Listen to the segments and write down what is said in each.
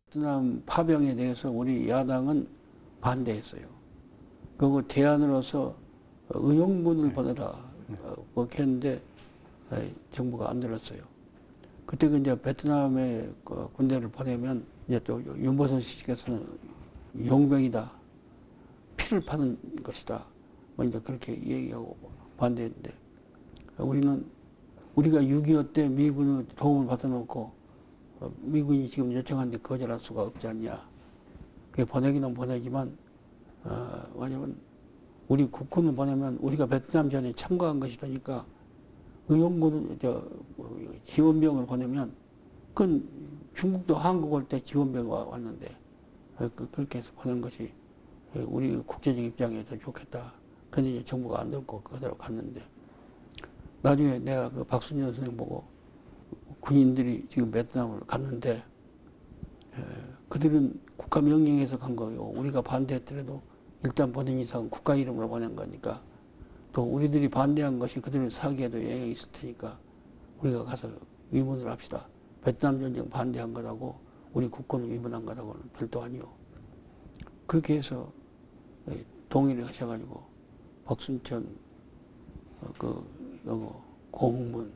베트남 파병에 대해서 우리 야당은 반대했어요. 그리고 대안으로서 의용군을 보내라 그렇게 했는데 정부가 안 들었어요. 그때 그 이제 베트남에 군대를 보내면 이제 또 윤보선 씨께서는 용병이다, 피를 파는 것이다, 뭐 이제 그렇게 얘기하고 반대했는데 우리가 6.25 때 미군의 도움을 받아놓고 미군이 지금 요청하는데 거절할 수가 없지 않냐. 그게 보내기는 보내지만 왜냐면 우리 국군을 보내면 우리가 베트남전에 참가한 것이니까 의용군 지원병을 보내면 그건 중국도 한국 올 때 지원병 왔는데 그렇게 해서 보낸 것이 우리 국제적 입장에서 좋겠다. 근데 이제 정부가 안 듣고 그대로 갔는데 나중에 내가 그 박순현 선생 보고 군인들이 지금 베트남을 갔는데 그들은 국가 명령에서 간 거예요. 우리가 반대했더라도 일단 보낸 이상 국가 이름으로 보낸 거니까 또 우리들이 반대한 것이 그들의 사기에도 영향이 있을 테니까 우리가 가서 위문을 합시다. 베트남 전쟁 반대한 거라고 우리 국군을 위문한 거라고는 별도 아니요. 그렇게 해서 동의를 하셔가지고 박순천 고흥문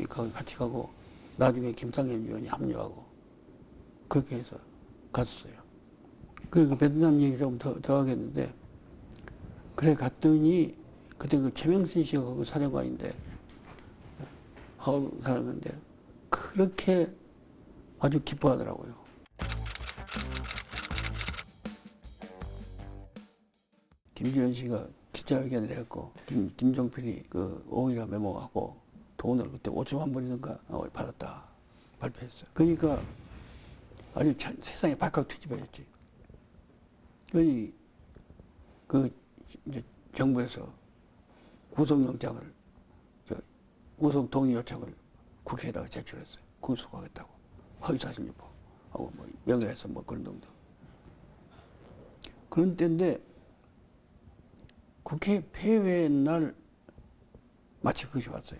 거기 같이 가고 나중에 김상현 의원이 합류하고 그렇게 해서 갔어요. 그리고 베트남 얘기 좀 더 하겠는데 그래 갔더니 그때 그 최명순 씨가 그 사령관인데 하울 사령관인데 그렇게 아주 기뻐하더라고요. 김주현 씨가 기자회견을 했고 김종필이 그 오일화 메모하고 돈을 그때 5천만 불이든가 받았다 발표했어요. 그러니까 아주 세상에 발칵 뒤집어졌지. 그러니 그 이제 정부에서 구속영장을 구속 동의 요청을 국회에다가 제출했어요. 구속하겠다고 허위사실 유포하고 뭐 명예훼손 뭐 그런 등등. 그런 때인데 국회 폐회 날 마치 그것이 왔어요.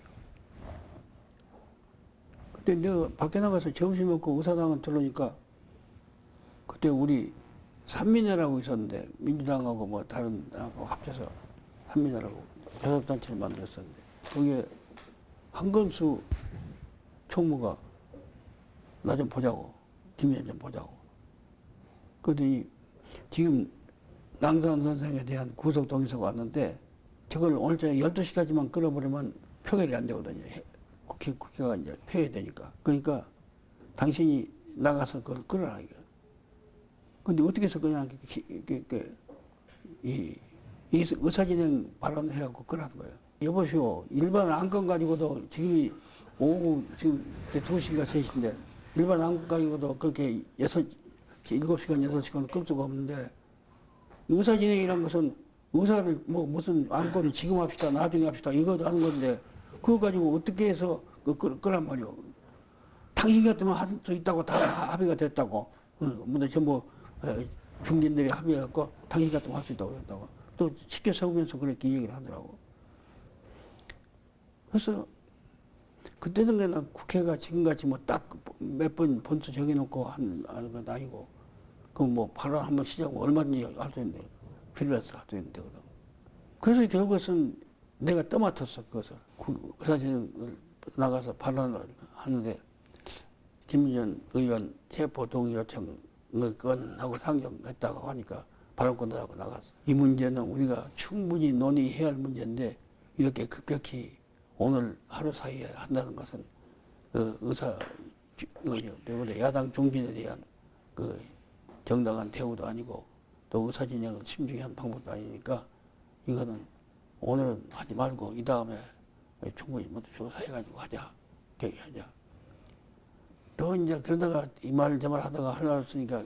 그때 내가 밖에 나가서 점심 먹고 의사당을 들어오니까 그때 우리 삼민회라고 있었는데 민주당하고 뭐 다른 당하고 합쳐서 삼민회라고 교섭단체를 만들었었는데 거기에 한건수 총무가 나 좀 보자고, 김의원 좀 보자고. 그러더니 지금 낭산 선생에 대한 구속 동의서가 왔는데 저걸 오늘 저녁 12시까지만 끌어버리면 표결이 안 되거든요. 국회가 이제 폐회되니까. 그러니까 당신이 나가서 그걸 끌어라. 근데 어떻게 해서 그냥 이 의사진행 발언을 해갖고 끌어는 거예요. 여보시오, 일반 안건 가지고도 지금 오후 지금 2시인가 3시인데 일반 안건 가지고도 그렇게 7시간, 8시간 끌 수가 없는데 의사진행이란 것은 의사를 뭐 무슨 안건을 지금 합시다, 나중에 합시다 이것도 하는 건데 그거 가지고 어떻게 해서 끌란 말이오. 당신 같으면 할 수 있다고 다 합의가 됐다고. 근데 전부 중진들이 합의해갖고 당신 같으면 할 수 있다고 했다고. 또 쉽게 세우면서 그렇게 얘기를 하더라고. 그래서 그때는 그냥 국회가 지금같이 뭐 딱 몇 번 번수 정해놓고 하는 건 아니고 그럼 뭐 발언 한번 시작하고 얼마든지 할 수 있는데 필요해서 할 수 있는데 그래서 결국은 내가 떠맡았어 그것을. 의사진행을 나가서 발언을 하는데 김의전 의원 체포 동의 요청을 건하고 상정했다고 하니까 발언권도 하고 나갔어. 이 문제는 우리가 충분히 논의해야 할 문제인데 이렇게 급격히 오늘 하루 사이에 한다는 것은 야당 중진에 대한 그 정당한 대우도 아니고 또 의사진행을 심중히 한 방법도 아니니까 이거는 오늘은 하지 말고 이 다음에 충분히 모두 조사해가지고 하자. 계획하자. 또 이제 그러다가 이 말 저 말 하다가 하려고 했으니까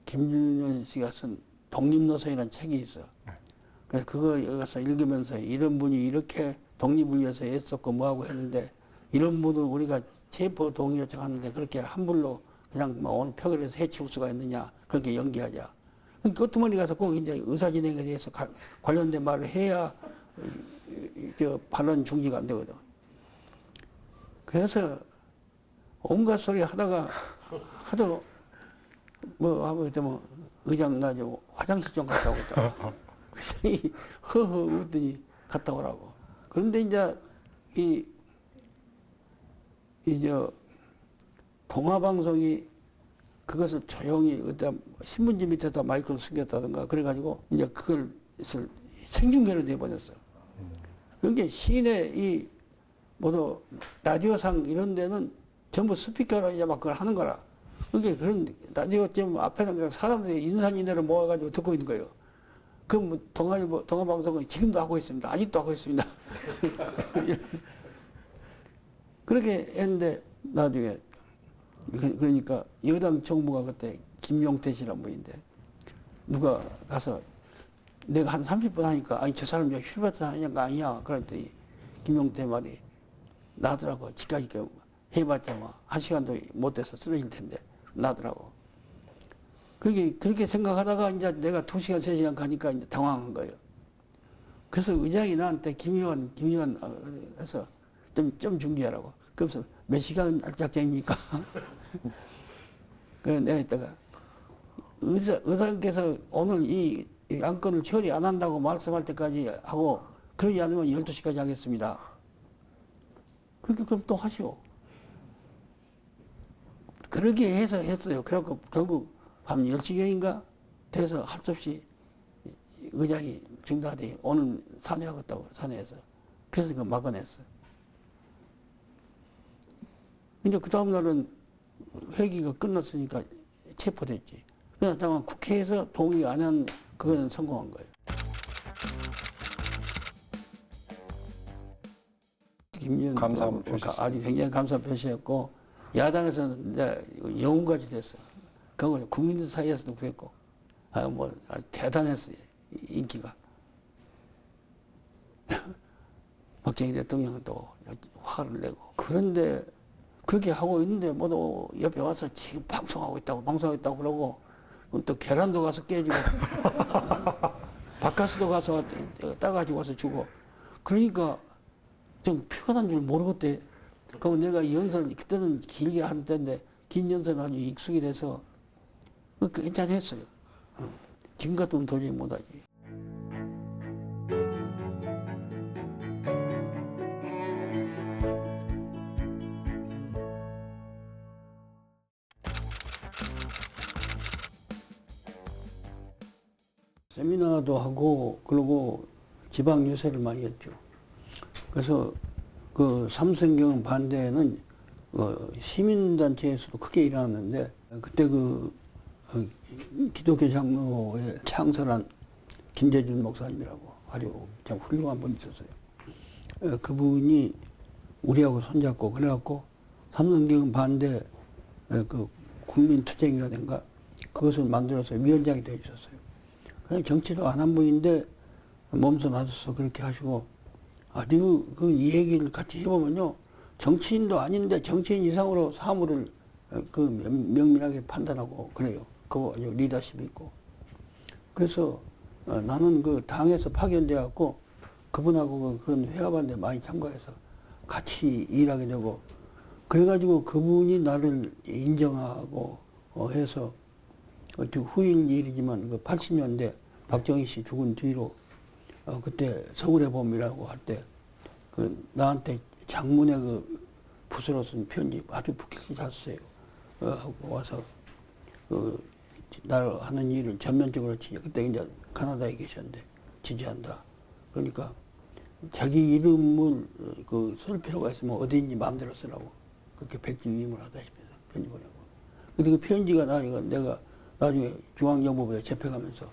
김준현 씨가 쓴 독립노선이라는 책이 있어. 그래서 그거 여기서 읽으면서 이런 분이 이렇게 독립을 위해서 애썼고 뭐하고 했는데 이런 분을 우리가 체포 동의 요청하는데 그렇게 함부로 그냥 뭐 오늘 표결에서 해치울 수가 있느냐 그렇게 연기하자. 끄트머리 가서 꼭 이제 의사진행에 대해서 관련된 말을 해야 발언 중지가 안 되거든. 그래서 온갖 소리 하다가 하도 뭐 아무래도 뭐 의장 나 좀 화장실 좀 갔다 오겠다. 그래서 허허 웃더니 갔다 오라고. 그런데 이제 저 동아방송이 그것을 조용히 어떤 신문지 밑에다 마이크를 숨겼다든가 그래가지고 이제 그걸 생중계로 내버렸어. 그러니까 시내 이 모두 라디오상 이런 데는 전부 스피커로 이제 막 그걸 하는 거라. 그게 그런 라디오 지금 앞에는 그냥 사람들이 인산인해로 모아가지고 듣고 있는 거예요. 그럼 뭐 동아방송은 지금도 하고 있습니다. 아직도 하고 있습니다. 그렇게 했는데 나중에 그러니까 여당 정부가 그때 김용태 씨란 분인데 누가 가서 내가 한 30분 하니까 아니 저 사람 왜 휴일바트 하는 거 아니야. 그랬더니 김용태 말이 나더라고. 지금까지 해봤자 뭐 1시간도 못 돼서 쓰러질 텐데 나더라고. 그렇게 생각하다가 이제 내가 2시간, 3시간 가니까 이제 당황한 거예요. 그래서 의장이 나한테 김의원 해서 좀 중지하라고. 그래서 몇 시간 작정입니까? 그래서 내가 이따가 의장께서 오늘 이 안건을 처리 안 한다고 말씀할 때까지 하고 그러지 않으면 12시까지 하겠습니다. 그렇게 그럼 또 하시오. 그렇게 해서 했어요. 그래갖고 결국 밤 10시경인가 돼서 할 수 없이 의장이 중단하더니 오늘 산회하겠다고 산회해서 그래서 그거 막아냈어. 근데 그 다음날은 회기가 끝났으니까 체포됐지. 그냥 다만 국회에서 동의 안 한 그거는 성공한 거예요. 김의원 감사함을 표시했어요. 아주 굉장히 감사 표시했고 야당에서는 이제 영웅같이 됐어. 그거 국민들 사이에서도 그랬고 아주 대단했어요. 인기가. 박정희 대통령은 또 화를 내고 그런데 그렇게 하고 있는데 모두 옆에 와서 지금 방송하고 있다고 그러고 또 계란도 가서 깨주고 바카스도 가서 따가지고 와서 주고 그러니까 좀 피곤한 줄 모르겠대. 그럼 내가 연설 그때는 길게 한 때인데 긴 연설을 아주 익숙이 돼서 괜찮았어요. 지금 같으면 도저히 못하지. 세미나도 하고 그리고 지방 유세를 많이 했죠. 그래서 그 삼성경 반대는 시민단체에서도 크게 일어났는데 그때 기독교 장로회 창설한 김재준 목사님이라고 아주 참 훌륭한 분이 있었어요. 그분이 우리하고 손잡고 그래갖고 삼성경 반대 국민투쟁위원회인가 그것을 만들어서 위원장이 되어 있었어요. 그냥 정치도 안 한 분인데 몸소 나서서 그렇게 하시고 아주 이 얘기를 같이 해보면요. 정치인도 아닌데 정치인 이상으로 사물을 명민하게 판단하고 그래요. 그거 리더십이 있고. 그래서 나는 그 당에서 파견돼갖고 그분하고 그런 회합하는데 많이 참가해서 같이 일하게 되고 그래가지고 그분이 나를 인정하고 해서 후일 일이지만 80년대 박정희 씨 죽은 뒤로 그때 서울의 봄이라고 할 때 나한테 장문의 붓으로 쓴 편지 아주 붓글씨 잘 써요. 하고 와서 나를 하는 일을 전면적으로 그때 이제 카나다에 계셨는데 지지한다. 그러니까 자기 이름을 쓸 필요가 있으면 어디인지 마음대로 쓰라고 그렇게 백지위임을 하다시피 편지 보내고. 근데 그 편지가 내가 나중에 중앙정보부에 접해가면서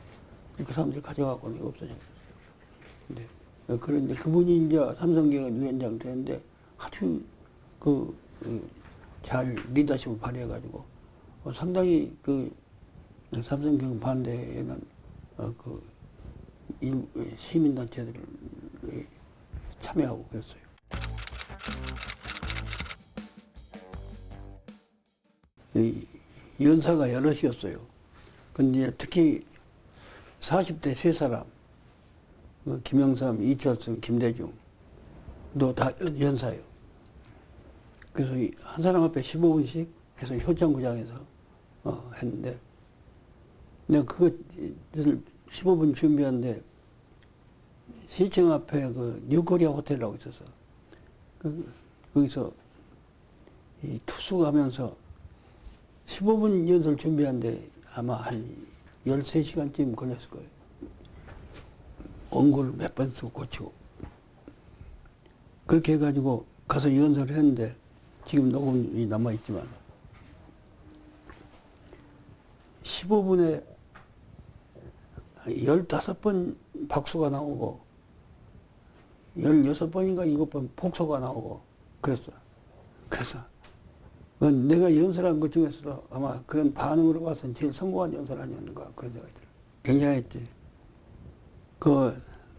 그 사람들이 가져가고는 없어졌어요. 그런데 그분이 이제 삼성경은 위원장 되는데 아주 잘 리더십을 발휘해가지고 상당히 삼성경 반대에는 시민단체들을 참여하고 그랬어요. 연사가 여럿이었어요. 근데 특히 40대 세 사람, 김영삼, 이철승, 김대중도 다 연사예요. 그래서 한 사람 앞에 15분씩 해서 효창구장에서 했는데, 내가 그거를 15분 준비하는데, 시청 앞에 그 뉴코리아 호텔이라고 있었어. 거기서 이 투수 가면서 15분 연설 준비하는데 아마 한 13시간쯤 걸렸을 거예요. 원고를 몇 번 쓰고 고치고. 그렇게 해가지고 가서 연설을 했는데, 지금 녹음이 남아있지만, 15분에 15번 박수가 나오고, 16번인가 7번 폭소가 나오고, 그랬어. 그래서, 내가 연설한 것 중에서도 아마 그런 반응으로 봐서는 제일 성공한 연설 아니었는가, 그런 생각이 들어요. 굉장했지.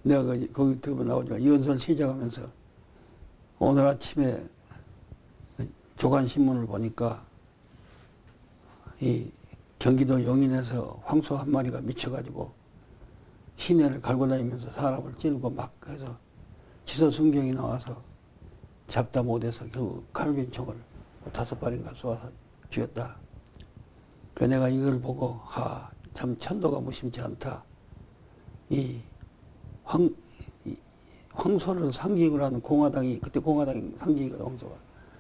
내가 거기 들어보면 나오지만, 연설 시작하면서, 오늘 아침에 조간신문을 보니까, 이 경기도 용인에서 황소 한 마리가 미쳐가지고, 시내를 갈고 다니면서 사람을 찌르고 막 해서, 지서순경이 나와서 잡다 못해서 결국 칼빈총을 5발인가 쏘아서 죽였다. 그래서 내가 이걸 보고, 참 천도가 무심치 않다. 황소를 상징으로 하는 공화당이, 그때 공화당이 상징이거든, 황소가.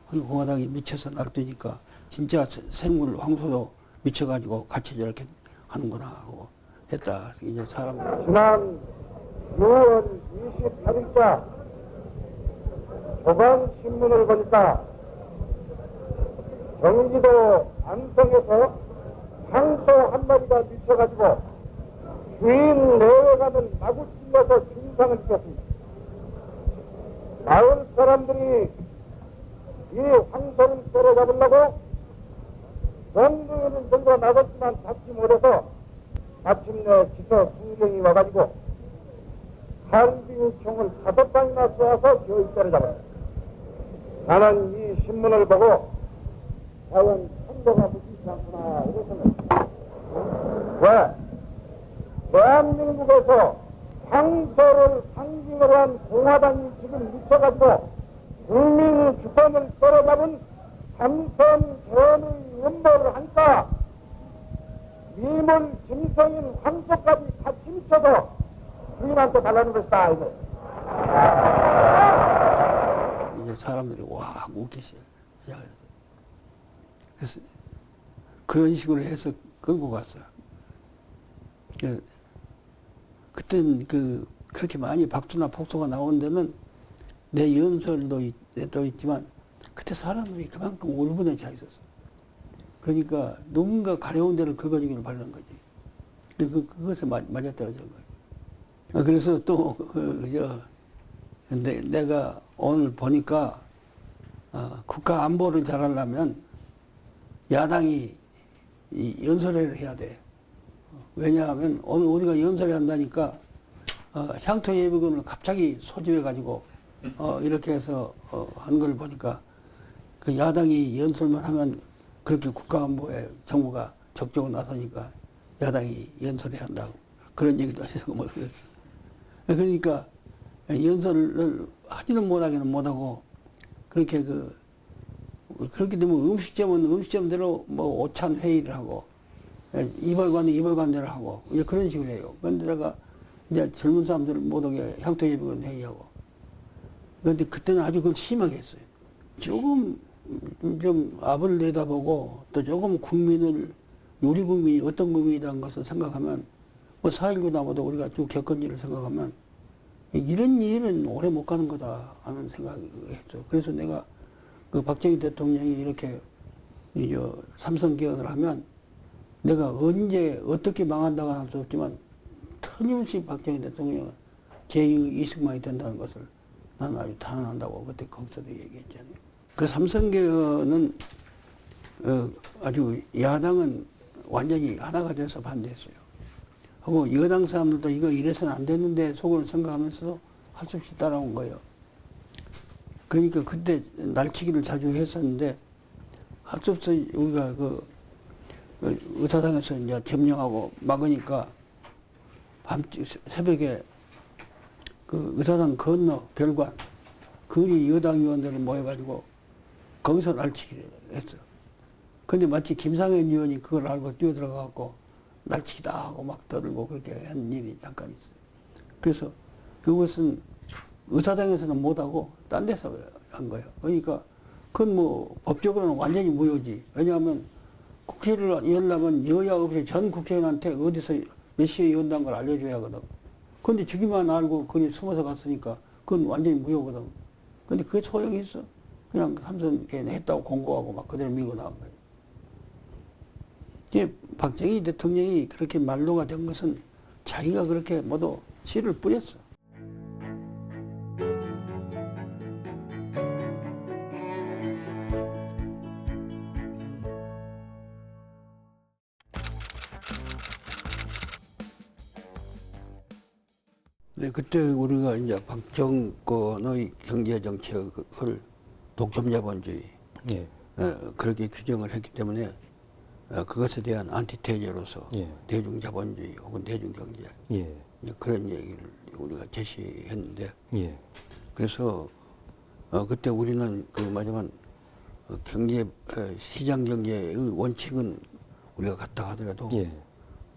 공화당이 미쳐서 날뛰니까 진짜 생물 황소도 미쳐가지고 같이 저렇게 하는구나 하고 했다. 이제 사람. 지난 6월 28일자 조간신문을 보니까 경기도 안성에서 황소 한 마리가 미쳐가지고 주인 내외가는 마구 찔려서 중상을 입혔습니다. 마을 사람들이 이 황소를 때려잡으려고 정부에는 정도가 나섰지만 잡지 못해서 마침내 지서 순경이 와가지고 칼빈총을 5방이나 쏘아서 겨우 때려잡았다. 나는 이 신문을 보고 과연 천도가 무심치 않구나 이랬으면, 왜? 대한민국에서 황소를 상징으로 한 공화당이 지금 미쳐가지고 국민 주권을 때려잡은 삼선 개헌의 음모를 하니까 미물 짐승인 황소까지 같이 미쳐서 주인한테 달라는 것이다 이거. 이제 사람들이 와 웃기 시작했어. 그래서 그런 식으로 해서 끌고 갔어요. 그땐 그렇게 많이 박수나 폭소가 나온 데는 내 연설도 또 있지만, 그때 사람들이 그만큼 울분에 차 있었어. 그러니까 누군가 가려운 데를 긁어주기를 바라는 거지. 그것에 맞아떨어진 거예요. 그래서 또 내가 오늘 보니까 국가 안보를 잘하려면 야당이 이 연설회를 해야 돼. 왜냐하면 오늘 우리가 연설회 한다니까 향토 예비군을 갑자기 소집해가지고 이렇게 해서 한 걸 보니까, 그 야당이 연설만 하면 그렇게 국가안보에 정부가 적극적으로 나서니까 야당이 연설해야 한다고 그런 얘기도 하시고 뭐 그랬어. 그러니까 연설을 하지는 못하기는 못하고, 그렇게 그렇게 되면 음식점은 음식점대로 뭐 오찬 회의를 하고, 이벌관은 이벌관대로 하고, 이제 그런 식으로 해요. 그런데 내가 이제 젊은 사람들 못 오게 향토예비군 회의하고. 그런데 그때는 아주 그걸 심하게 했어요. 조금 좀 앞을 내다보고 또 조금 국민을, 우리 국민이 어떤 국민이라는 것을 생각하면, 뭐 4.19 나보다 우리가 쭉 겪은 일을 생각하면 이런 일은 오래 못 가는 거다 하는 생각을 했죠. 그래서 내가 그 박정희 대통령이 이렇게 삼선 개헌을 하면 내가 언제 어떻게 망한다고 할 수 없지만 틀림없이 박정희 대통령은 제2의 이승만이 된다는 것을 나는 아주 탄원한다고 그때 거기서도 얘기했잖아요. 그 삼선 개헌은 아주 야당은 완전히 하나가 돼서 반대했어요. 하고 여당 사람들도 이거 이래서는 안 되는데 속으로 생각하면서도 할 수 없이 따라온 거예요. 그러니까 그때 날치기를 자주 했었는데 할 수 없어. 우리가 의사당에서 이제 점령하고 막으니까 새벽에 그 의사당 건너 별관 거기 여당 의원들이 모여가지고 거기서 날치기를 했어. 근데 마치 김상현 의원이 그걸 알고 뛰어들어가고 날치기다 하고 막 떠들고 그렇게 한 일이 잠깐 있어요. 그래서 그것은 의사당에서는 못하고 딴 데서 한 거예요. 그러니까 그건 뭐 법적으로는 완전히 무효지. 왜냐하면 국회를 열려면 여야 없이 전 국회의원한테 어디서 몇 시에 연다는 걸 알려줘야 하거든. 근데 저기만 알고 거기 숨어서 갔으니까 그건 완전히 무효거든. 근데 그게 소용이 있어. 그냥 삼선에는 했다고 공고하고 막 그대로 밀고 나간 거예요. 이제 박정희 대통령이 그렇게 말로가 된 것은 자기가 그렇게 모두 씨를 뿌렸어. 네, 그때 우리가 이제 박정권의 경제 정책을 독점자본주의 예. 그렇게 규정을 했기 때문에 그것에 대한 안티테제로서 예. 대중자본주의 혹은 대중경제 예. 그런 얘기를 우리가 제시했는데 예. 그래서 그때 우리는 그 말하자면 경제 시장 경제의 원칙은 우리가 갖다 하더라도 예.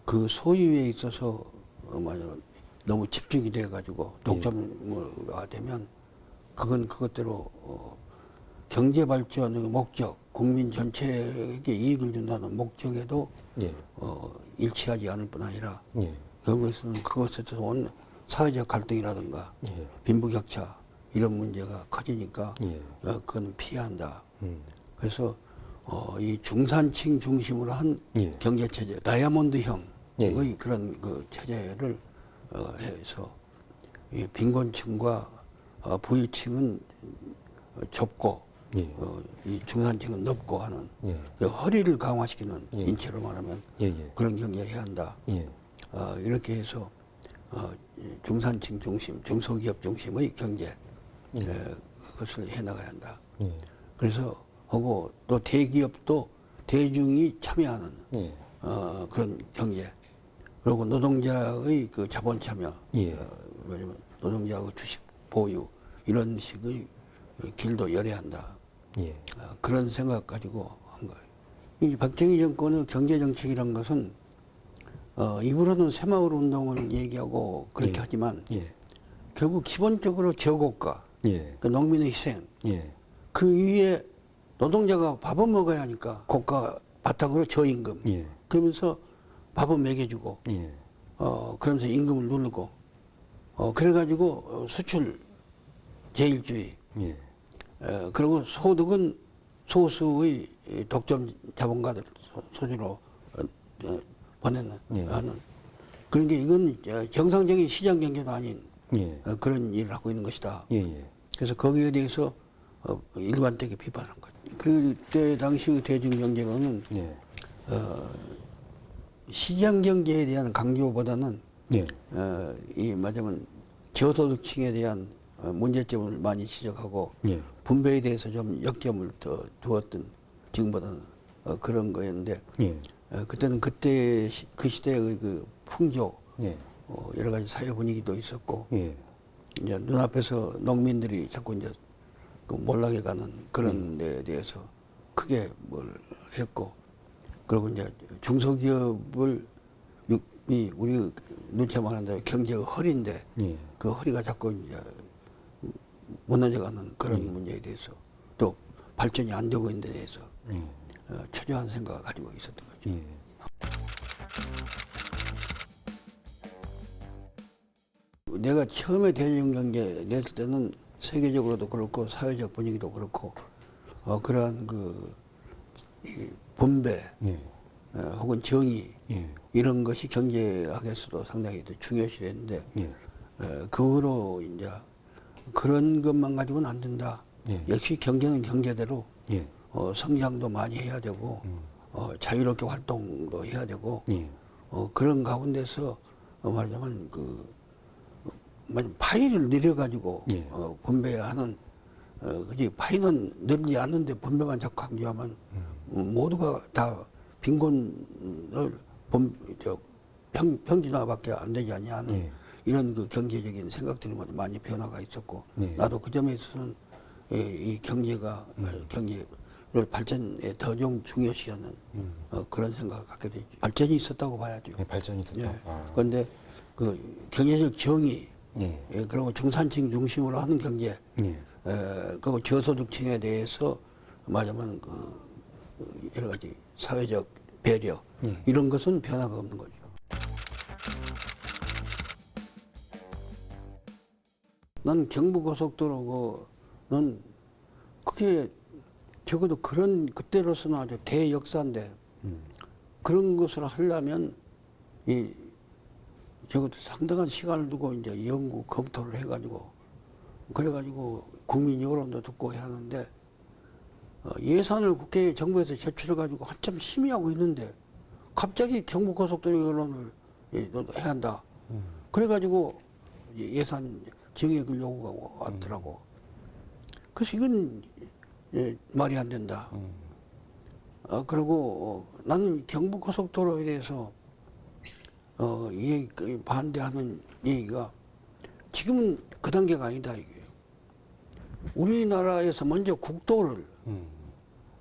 그 소유에 있어서 말하자면 너무 집중이 돼 가지고 독점화가 되면 그건 그것대로 경제 발전의 목적, 국민 전체에게 이익을 준다는 목적에도 예. 일치하지 않을 뿐 아니라 예. 결국에서는 그것에서 온 사회적 갈등이라든가 예. 빈부격차 이런 문제가 커지니까 예. 그건 피해야 한다. 음. 그래서 이 중산층 중심으로 한 예. 경제 체제, 다이아몬드형의 예. 그런 그 체제를 해서 이 빈곤층과 부유층은 좁고 예. 이 중산층은 넓고 하는 예. 그 허리를 강화시키는 예. 인체로 말하면 예. 예. 그런 경제를 해야 한다. 예. 이렇게 해서 중산층 중심, 중소기업 중심의 경제 그것을 해나가야 한다. 예. 그래서 하고 또 대기업도 대중이 참여하는 예. 그런 경제. 그리고 노동자의 그 자본 참여, 예. 왜냐면 노동자의 주식 보유 이런 식의 길도 열어야 한다. 예. 그런 생각 가지고 한 거예요. 이 박정희 정권의 경제 정책이란 것은 입으로는 새마을 운동을 얘기하고 그렇게 예. 하지만 예. 결국 기본적으로 저고가, 예. 그 농민의 희생, 예. 그 위에 노동자가 밥은 먹어야 하니까 고가 바탕으로 저임금. 예. 그러면서 밥은 먹여주고, 예. 그러면서 임금을 누르고, 그래가지고 수출 제일주의, 예. 그리고 소득은 소수의 독점 자본가들 소유로 보내는 예. 하는. 그러니까 이건 정상적인 시장 경제도 아닌 예. 그런 일을 하고 있는 것이다. 예. 예. 그래서 거기에 대해서 일관되게 비판한 거죠. 그때 당시 대중 경제로는 예. 시장 경제에 대한 강조보다는 예. 이 말하자면 저소득층에 대한 문제점을 많이 지적하고 예. 분배에 대해서 좀 역점을 더 두었던 지금보다는 그런 거였는데 예. 그때는 그때 그 시대의 그 풍조 예. 여러 가지 사회 분위기도 있었고 예. 이제 눈앞에서 농민들이 자꾸 이제 그 몰락해 가는 그런 데에 대해서 크게 뭘 했고 그리고 이제 중소기업을 우리 눈치만 하는 대로 경제의 허리인데 예. 그 허리가 자꾸 이제 무너져가는 그런 문제에 대해서 또 발전이 안 되고 있는 데 대해서 예. 초조한 생각을 가지고 있었던 거죠. 예. 내가 처음에 대중경제 냈을 때는 세계적으로도 그렇고 사회적 분위기도 그렇고 그러한 이 분배 예. 혹은 정의 예. 이런 것이 경제학에서도 상당히 더 중요시했는데 예. 그 후로 이제 그런 것만 가지고는 안 된다. 예. 역시 경제는 경제대로 예. 성장도 많이 해야 되고 자유롭게 활동도 해야 되고 예. 그런 가운데서 말하자면 파이를 늘려가지고 예. 분배하는 그지 파이는 늘지 않는데 분배만 자꾸 강조하면 모두가 다 빈곤을 평준화밖에 안 되지 않냐 하는 예. 이런 그 경제적인 생각들이 많이 변화가 있었고 예. 나도 그 점에 있어서는 이 경제가 경제 발전에 더 좀 중요시하는 그런 생각을 갖게 되죠. 발전이 있었다고 봐야죠. 네, 발전이 있었다. 예. 아. 그런데 그 경제적 정의, 예. 예, 그리고 중산층 중심으로 하는 경제, 예. 그리고 저소득층에 대해서 말하자면 여러 가지 사회적 배려, 예. 이런 것은 변화가 없는 거죠. 난 경부고속도로는 그게 적어도 그런 그때로서는 아주 대역사인데 그런 것을 하려면 적어도 상당한 시간을 두고 이제 연구 검토를 해가지고 그래가지고 국민 여론도 듣고 해야 하는데 예산을 국회에 정부에서 제출해가지고 한참 심의하고 있는데 갑자기 경부고속도로 여론을 해야 한다. 그래가지고 예산 증액을 요구하고 왔더라고. 그래서 이건 말이 안 된다. 그리고 나는 경부고속도로에 대해서 반대하는 얘기가 지금은 그 단계가 아니다 이게. 우리나라에서 먼저 국도를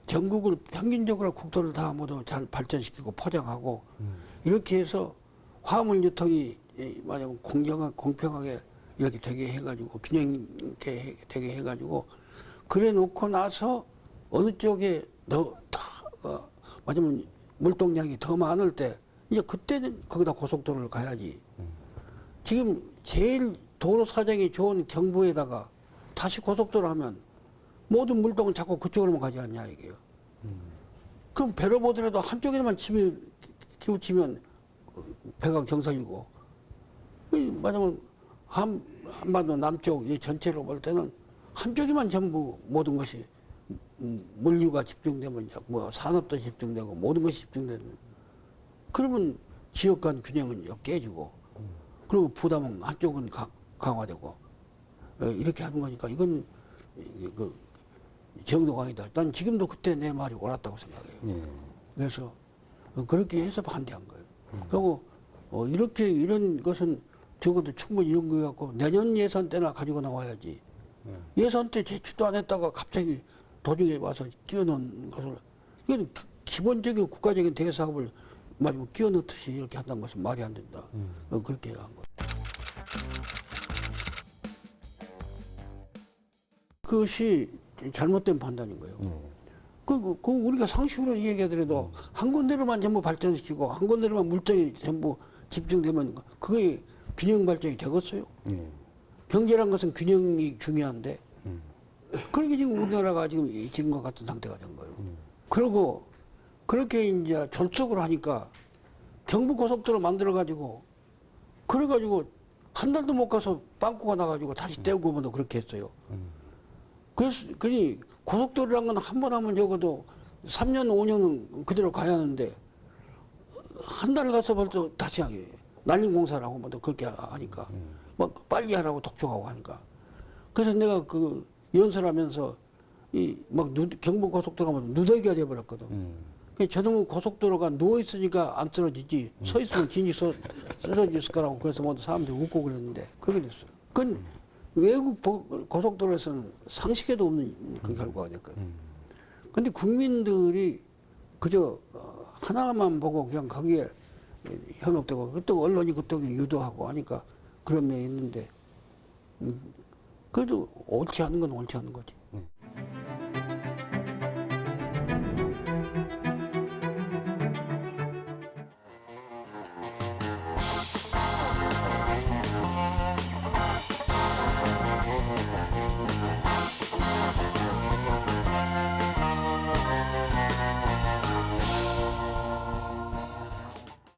전국을 평균적으로 국도를 다 모두 잘 발전시키고 포장하고 이렇게 해서 화물 유통이 말하자면 공평하게 이렇게 되게 해가지고 균형 있게 되게 해가지고 그래 놓고 나서 어느 쪽에 말하자면 물동량이 더 많을 때 이제 그때는 거기다 고속도로를 가야지. 지금 제일 도로 사정이 좋은 경부에다가 다시 고속도로 하면 모든 물동은 자꾸 그쪽으로만 가지 않냐 이게요. 그럼 배로 보더라도 한쪽에만 기우치면 배가 경사이고 말하자면 한반도 남쪽 이 전체로 볼 때는 한쪽에만 전부 모든 것이 물류가 집중되면 뭐 산업도 집중되고 모든 것이 집중되는 그러면 지역 간 균형은 깨지고 그리고 부담은 한쪽은 강화되고 이렇게 하는 거니까 이건 그 정도가 아니다. 난 지금도 그때 내 말이 옳았다고 생각해요. 그래서 그렇게 해서 반대한 거예요. 그리고 이렇게 이런 것은 적어도 충분히 연구해갖고 내년 예산 때나 가지고 나와야지. 예산 때 제출도 안 했다가 갑자기 도중에 와서 끼워넣은 것을 이건 기본적인 국가적인 대사업을 마지막 끼워넣듯이 이렇게 한다는 것은 말이 안 된다. 그렇게 한 거예요. 그것이 잘못된 판단인 거예요. 그 우리가 상식으로 얘기하더라도 한 군데로만 전부 발전시키고 한 군데로만 물정이 전부 집중되면 그게 균형 발전이 되겠어요? 경제란 것은 균형이 중요한데 그렇게 지금 우리나라가 지금과 같은 상태가 된 거예요. 그리고 그렇게 이제 졸속으로 하니까 경부고속도로 만들어가지고 그래가지고 한 달도 못 가서 빵꾸가 나가지고 다시 떼고 오면 그렇게 했어요. 그래서 그니 고속도로란 건 한 번 하면 적어도 3년 5년은 그대로 가야 하는데 한 달 가서 벌써 다시 하게 날림 공사를 하고 뭐 그렇게 하니까 막 빨리 하라고 독촉하고 하니까 그래서 내가 그 연설하면서 막 경부고속도로가 누더기가 돼버렸거든. 저놈은 고속도로가 누워있으니까 안 쓰러지지 서 있으면 진이 쓰러졌을 거라고 그래서 모두 사람들이 웃고 그랬는데 그렇게 됐어요. 그건 외국 고속도로에서는 상식에도 없는 그 결과가 됐거든. 근데 국민들이 그저 하나만 보고 그냥 거기에 현혹되고 그때 언론이 그쪽에 유도하고 하니까 그런 면이 있는데 그래도 옳지 않은 건 옳지 않은 거지.